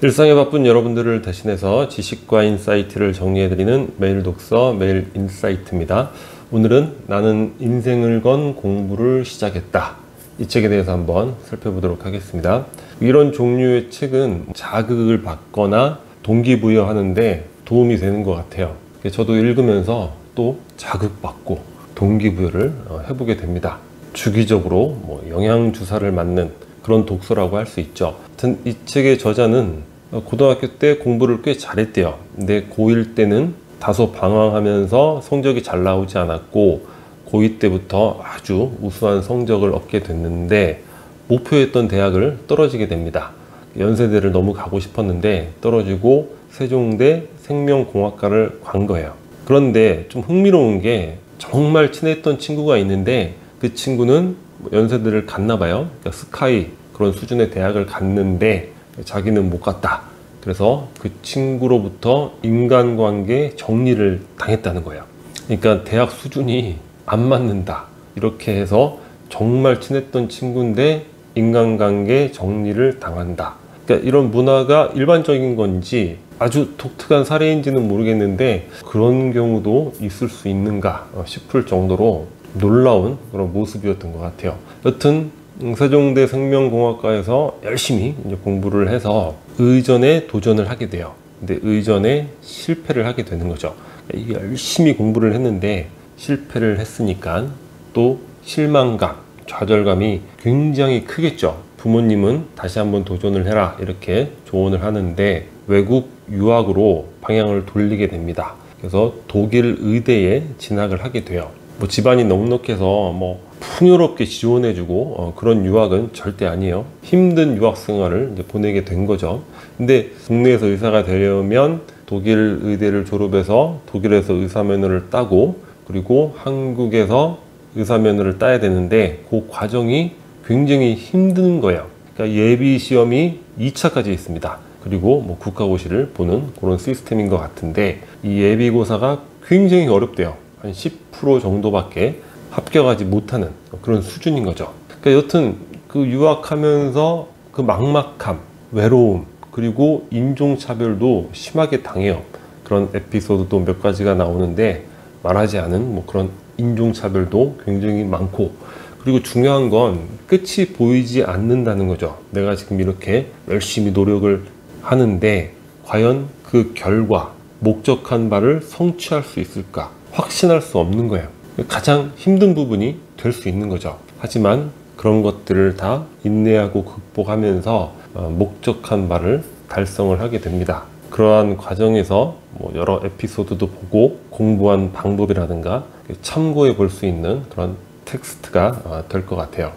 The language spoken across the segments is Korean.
일상에 바쁜 여러분들을 대신해서 지식과 인사이트를 정리해드리는 매일 독서 매일 인사이트입니다. 오늘은 나는 인생을 건 공부를 시작했다. 이 책에 대해서 한번 살펴보도록 하겠습니다. 이런 종류의 책은 자극을 받거나 동기부여하는데 도움이 되는 것 같아요. 저도 읽으면서 또 자극받고 동기부여를 해보게 됩니다. 주기적으로 영양주사를 맞는 그런 독서라고 할 수 있죠. 하여튼 이 책의 저자는 고등학교 때 공부를 꽤 잘했대요. 근데 고1 때는 다소 방황하면서 성적이 잘 나오지 않았고 고2 때부터 아주 우수한 성적을 얻게 됐는데 목표했던 대학을 떨어지게 됩니다. 연세대를 너무 가고 싶었는데 떨어지고 세종대 생명공학과를 간 거예요. 그런데 좀 흥미로운 게 정말 친했던 친구가 있는데 그 친구는 연세대를 갔나 봐요. 그러니까 스카이 그런 수준의 대학을 갔는데 자기는 못 갔다. 그래서 그 친구로부터 인간관계 정리를 당했다는 거예요. 그러니까 대학 수준이 안 맞는다. 이렇게 해서 정말 친했던 친구인데 인간관계 정리를 당한다. 그러니까 이런 문화가 일반적인 건지 아주 독특한 사례인지는 모르겠는데 그런 경우도 있을 수 있는가 싶을 정도로 놀라운 그런 모습이었던 것 같아요. 여튼 세종대 생명공학과에서 열심히 이제 공부를 해서 의전에 도전을 하게 돼요. 근데 의전에 실패를 하게 되는 거죠. 이게 열심히 공부를 했는데 실패를 했으니까 또 실망감, 좌절감이 굉장히 크겠죠. 부모님은 다시 한번 도전을 해라 이렇게 조언을 하는데 외국 유학으로 방향을 돌리게 됩니다. 그래서 독일 의대에 진학을 하게 돼요. 집안이 넉넉해서 풍요롭게 지원해주고 그런 유학은 절대 아니에요. 힘든 유학 생활을 이제 보내게 된 거죠. 근데 국내에서 의사가 되려면 독일 의대를 졸업해서 독일에서 의사면허를 따고 그리고 한국에서 의사면허를 따야 되는데 그 과정이 굉장히 힘든 거예요. 그러니까 예비 시험이 2차까지 있습니다. 그리고 국가고시를 보는 그런 시스템인 것 같은데 이 예비고사가 굉장히 어렵대요. 한 10% 정도밖에 합격하지 못하는 그런 수준인 거죠. 그러니까 여튼 그 유학하면서 그 막막함, 외로움, 그리고 인종차별도 심하게 당해요. 그런 에피소드도 몇 가지가 나오는데 말하지 않은 그런 인종차별도 굉장히 많고 그리고 중요한 건 끝이 보이지 않는다는 거죠. 내가 지금 이렇게 열심히 노력을 하는데 과연 그 결과, 목적한 바를 성취할 수 있을까? 확신할 수 없는 거예요. 가장 힘든 부분이 될 수 있는 거죠. 하지만 그런 것들을 다 인내하고 극복하면서 목적한 바를 달성을 하게 됩니다. 그러한 과정에서 여러 에피소드도 보고 공부한 방법이라든가 참고해 볼 수 있는 그런 텍스트가 될 것 같아요.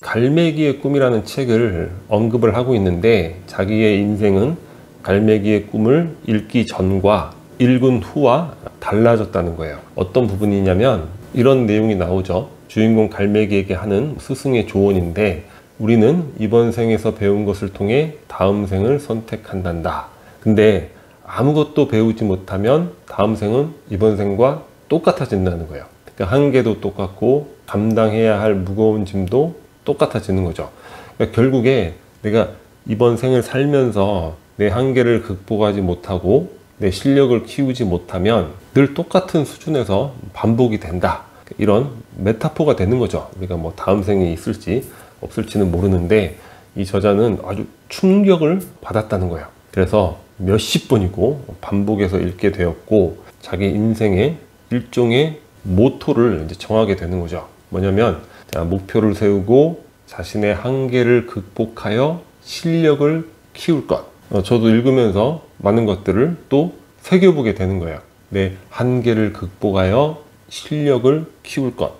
갈매기의 꿈이라는 책을 언급을 하고 있는데 자기의 인생은 갈매기의 꿈을 읽기 전과 읽은 후와 달라졌다는 거예요. 어떤 부분이냐면 이런 내용이 나오죠. 주인공 갈매기에게 하는 스승의 조언인데 우리는 이번 생에서 배운 것을 통해 다음 생을 선택한단다. 근데 아무것도 배우지 못하면 다음 생은 이번 생과 똑같아진다는 거예요. 그러니까 한계도 똑같고 감당해야 할 무거운 짐도 똑같아지는 거죠. 그러니까 결국에 내가 이번 생을 살면서 내 한계를 극복하지 못하고 내 실력을 키우지 못하면 늘 똑같은 수준에서 반복이 된다. 이런 메타포가 되는 거죠. 우리가 다음 생이 있을지 없을지는 모르는데 이 저자는 아주 충격을 받았다는 거예요. 그래서 몇십 번이고 반복해서 읽게 되었고 자기 인생의 일종의 모토를 이제 정하게 되는 거죠. 뭐냐면 목표를 세우고 자신의 한계를 극복하여 실력을 키울 것. 저도 읽으면서 많은 것들을 또 새겨보게 되는 거예요. 내 한계를 극복하여 실력을 키울 것.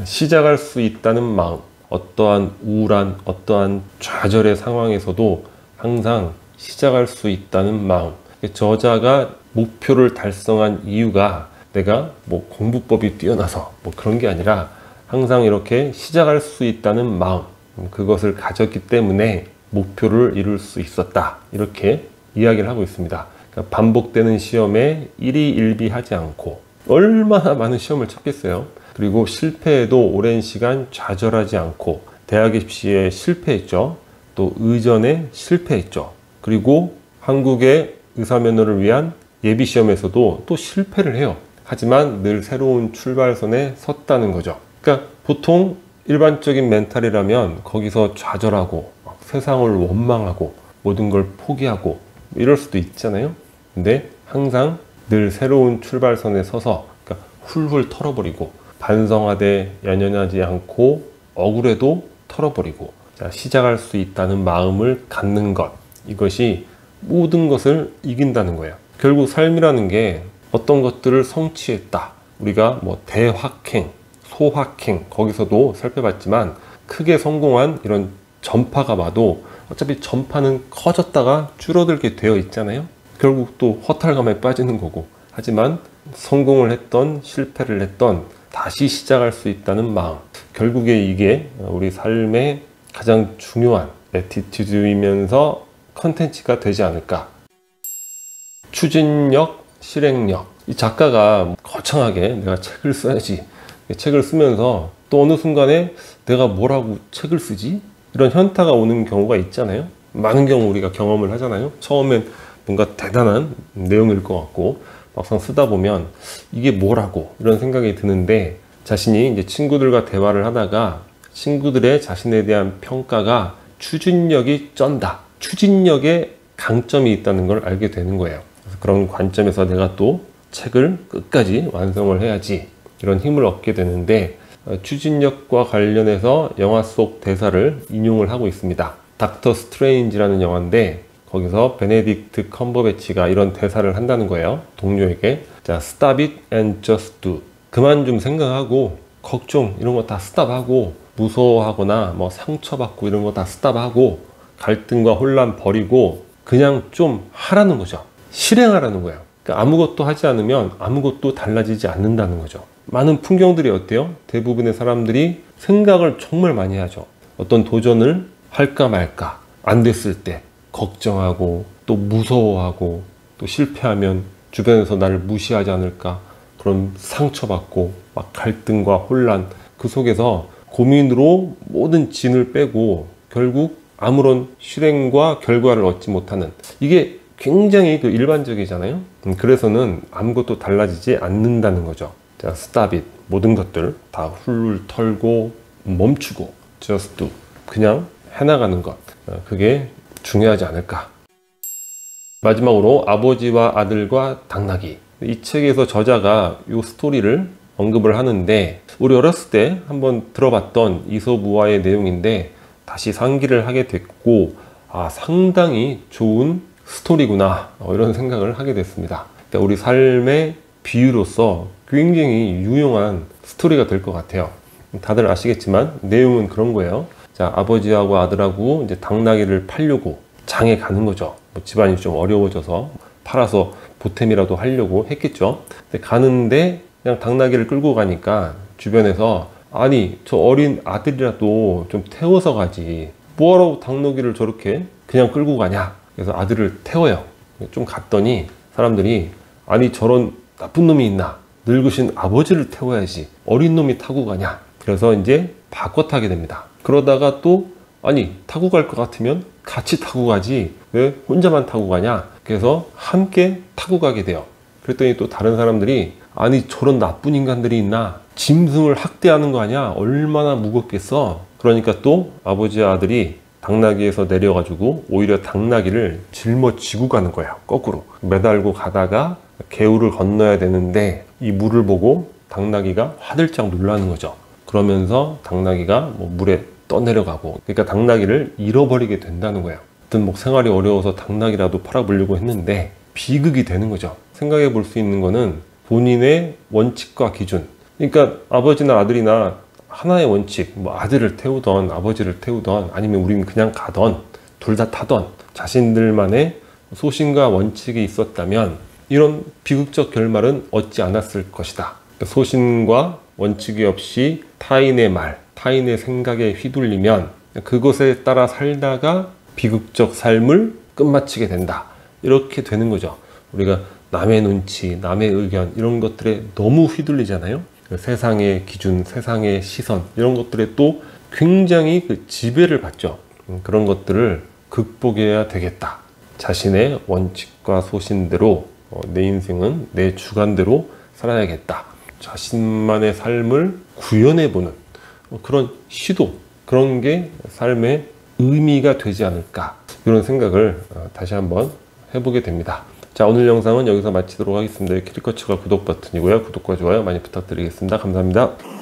시작할 수 있다는 마음. 어떠한 우울한, 어떠한 좌절의 상황에서도 항상 시작할 수 있다는 마음. 저자가 목표를 달성한 이유가 내가 공부법이 뛰어나서 그런 게 아니라 항상 이렇게 시작할 수 있다는 마음. 그것을 가졌기 때문에 목표를 이룰 수 있었다. 이렇게 이야기를 하고 있습니다. 그러니까 반복되는 시험에 일희일비하지 않고 얼마나 많은 시험을 쳤겠어요. 그리고 실패해도 오랜 시간 좌절하지 않고 대학 입시에 실패했죠. 또 의전에 실패했죠. 그리고 한국의 의사면허를 위한 예비시험에서도 또 실패를 해요. 하지만 늘 새로운 출발선에 섰다는 거죠. 그러니까 보통 일반적인 멘탈이라면 거기서 좌절하고 막 세상을 원망하고 모든 걸 포기하고 이럴 수도 있잖아요. 근데 항상 늘 새로운 출발선에 서서 그러니까 훌훌 털어버리고 반성하되 연연하지 않고 억울해도 털어버리고 시작할 수 있다는 마음을 갖는 것, 이것이 모든 것을 이긴다는 거예요. 결국 삶이라는 게 어떤 것들을 성취했다. 우리가 뭐 대확행, 소확행 거기서도 살펴봤지만 크게 성공한 이런 전파가 봐도 어차피 전파는 커졌다가 줄어들게 되어 있잖아요. 결국 또 허탈감에 빠지는 거고. 하지만 성공을 했던 실패를 했던 다시 시작할 수 있다는 마음, 결국에 이게 우리 삶의 가장 중요한 애티튜드이면서 컨텐츠가 되지 않을까. 추진력, 실행력. 이 작가가 거창하게 내가 책을 써야지, 책을 쓰면서 또 어느 순간에 내가 뭐라고 책을 쓰지? 이런 현타가 오는 경우가 있잖아요. 많은 경우 우리가 경험을 하잖아요. 처음엔 뭔가 대단한 내용일 것 같고 막상 쓰다 보면 이게 뭐라고 이런 생각이 드는데, 자신이 이제 친구들과 대화를 하다가 친구들의 자신에 대한 평가가 추진력이 쩐다, 추진력에 강점이 있다는 걸 알게 되는 거예요. 그래서 그런 관점에서 내가 또 책을 끝까지 완성을 해야지, 이런 힘을 얻게 되는데, 추진력과 관련해서 영화 속 대사를 인용을 하고 있습니다. 닥터 스트레인지라는 영화인데 거기서 베네딕트 컴버배치가 이런 대사를 한다는 거예요. 동료에게. 자, stop it and just do. 그만 좀 생각하고 걱정 이런 거 다 스탑하고, 무서워하거나 뭐 상처받고 이런 거 다 스탑하고, 갈등과 혼란 버리고 그냥 좀 하라는 거죠. 실행하라는 거예요. 그러니까 아무것도 하지 않으면 아무것도 달라지지 않는다는 거죠. 많은 풍경들이 어때요? 대부분의 사람들이 생각을 정말 많이 하죠. 어떤 도전을 할까 말까, 안 됐을 때 걱정하고 또 무서워하고, 또 실패하면 주변에서 나를 무시하지 않을까, 그런 상처받고 막 갈등과 혼란, 그 속에서 고민으로 모든 진을 빼고 결국 아무런 실행과 결과를 얻지 못하는, 이게 굉장히 일반적이잖아요. 그래서는 아무것도 달라지지 않는다는 거죠. 자, stop it. 모든 것들 다 훌훌 털고 멈추고 just do. 그냥 해나가는 것. 그게 중요하지 않을까. 마지막으로 아버지와 아들과 당나귀. 이 책에서 저자가 이 스토리를 언급을 하는데, 우리 어렸을 때 한번 들어봤던 이솝우화의 내용인데 다시 상기를 하게 됐고, 아, 상당히 좋은 스토리구나, 이런 생각을 하게 됐습니다. 그러니까 우리 삶의 비유로서 굉장히 유용한 스토리가 될 것 같아요. 다들 아시겠지만 내용은 그런 거예요. 자, 아버지하고 아들하고 이제 당나귀를 팔려고 장에 가는 거죠. 뭐 집안이 좀 어려워져서 팔아서 보탬이라도 하려고 했겠죠. 근데 가는데 그냥 당나귀를 끌고 가니까 주변에서, 아니 저 어린 아들이라도 좀 태워서 가지, 뭐하러 당나귀를 저렇게 그냥 끌고 가냐. 그래서 아들을 태워요. 좀 갔더니 사람들이, 아니 저런 나쁜 놈이 있나, 늙으신 아버지를 태워야지 어린 놈이 타고 가냐. 그래서 이제 바꿔 타게 됩니다. 그러다가 또, 아니 타고 갈 것 같으면 같이 타고 가지 왜 혼자만 타고 가냐. 그래서 함께 타고 가게 돼요. 그랬더니 또 다른 사람들이, 아니 저런 나쁜 인간들이 있나, 짐승을 학대하는 거 아니야, 얼마나 무겁겠어. 그러니까 또 아버지와 아들이 당나귀에서 내려가지고 오히려 당나귀를 짊어지고 가는 거예요. 거꾸로 매달고 가다가 개울을 건너야 되는데 이 물을 보고 당나귀가 화들짝 놀라는 거죠. 그러면서 당나귀가 뭐 물에 떠내려가고, 그러니까 당나귀를 잃어버리게 된다는 거예요. 어떤 뭐 생활이 어려워서 당나귀라도 팔아보려고 했는데 비극이 되는 거죠. 생각해 볼 수 있는 거는 본인의 원칙과 기준. 그러니까 아버지나 아들이나 하나의 원칙, 뭐 아들을 태우던 아버지를 태우던 아니면 우리는 그냥 가던 둘 다 타던 자신들만의 소신과 원칙이 있었다면 이런 비극적 결말은 얻지 않았을 것이다. 소신과 원칙이 없이 타인의 말, 타인의 생각에 휘둘리면 그것에 따라 살다가 비극적 삶을 끝마치게 된다. 이렇게 되는 거죠. 우리가 남의 눈치, 남의 의견 이런 것들에 너무 휘둘리잖아요. 세상의 기준, 세상의 시선 이런 것들에 또 굉장히 지배를 받죠. 그런 것들을 극복해야 되겠다. 자신의 원칙과 소신대로 내 인생은 내 주관대로 살아야겠다. 자신만의 삶을 구현해보는 그런 시도, 그런 게 삶의 의미가 되지 않을까, 이런 생각을 다시 한번 해보게 됩니다. 자, 오늘 영상은 여기서 마치도록 하겠습니다. 클릭과 추가 구독 버튼이고요. 구독과 좋아요 많이 부탁드리겠습니다. 감사합니다.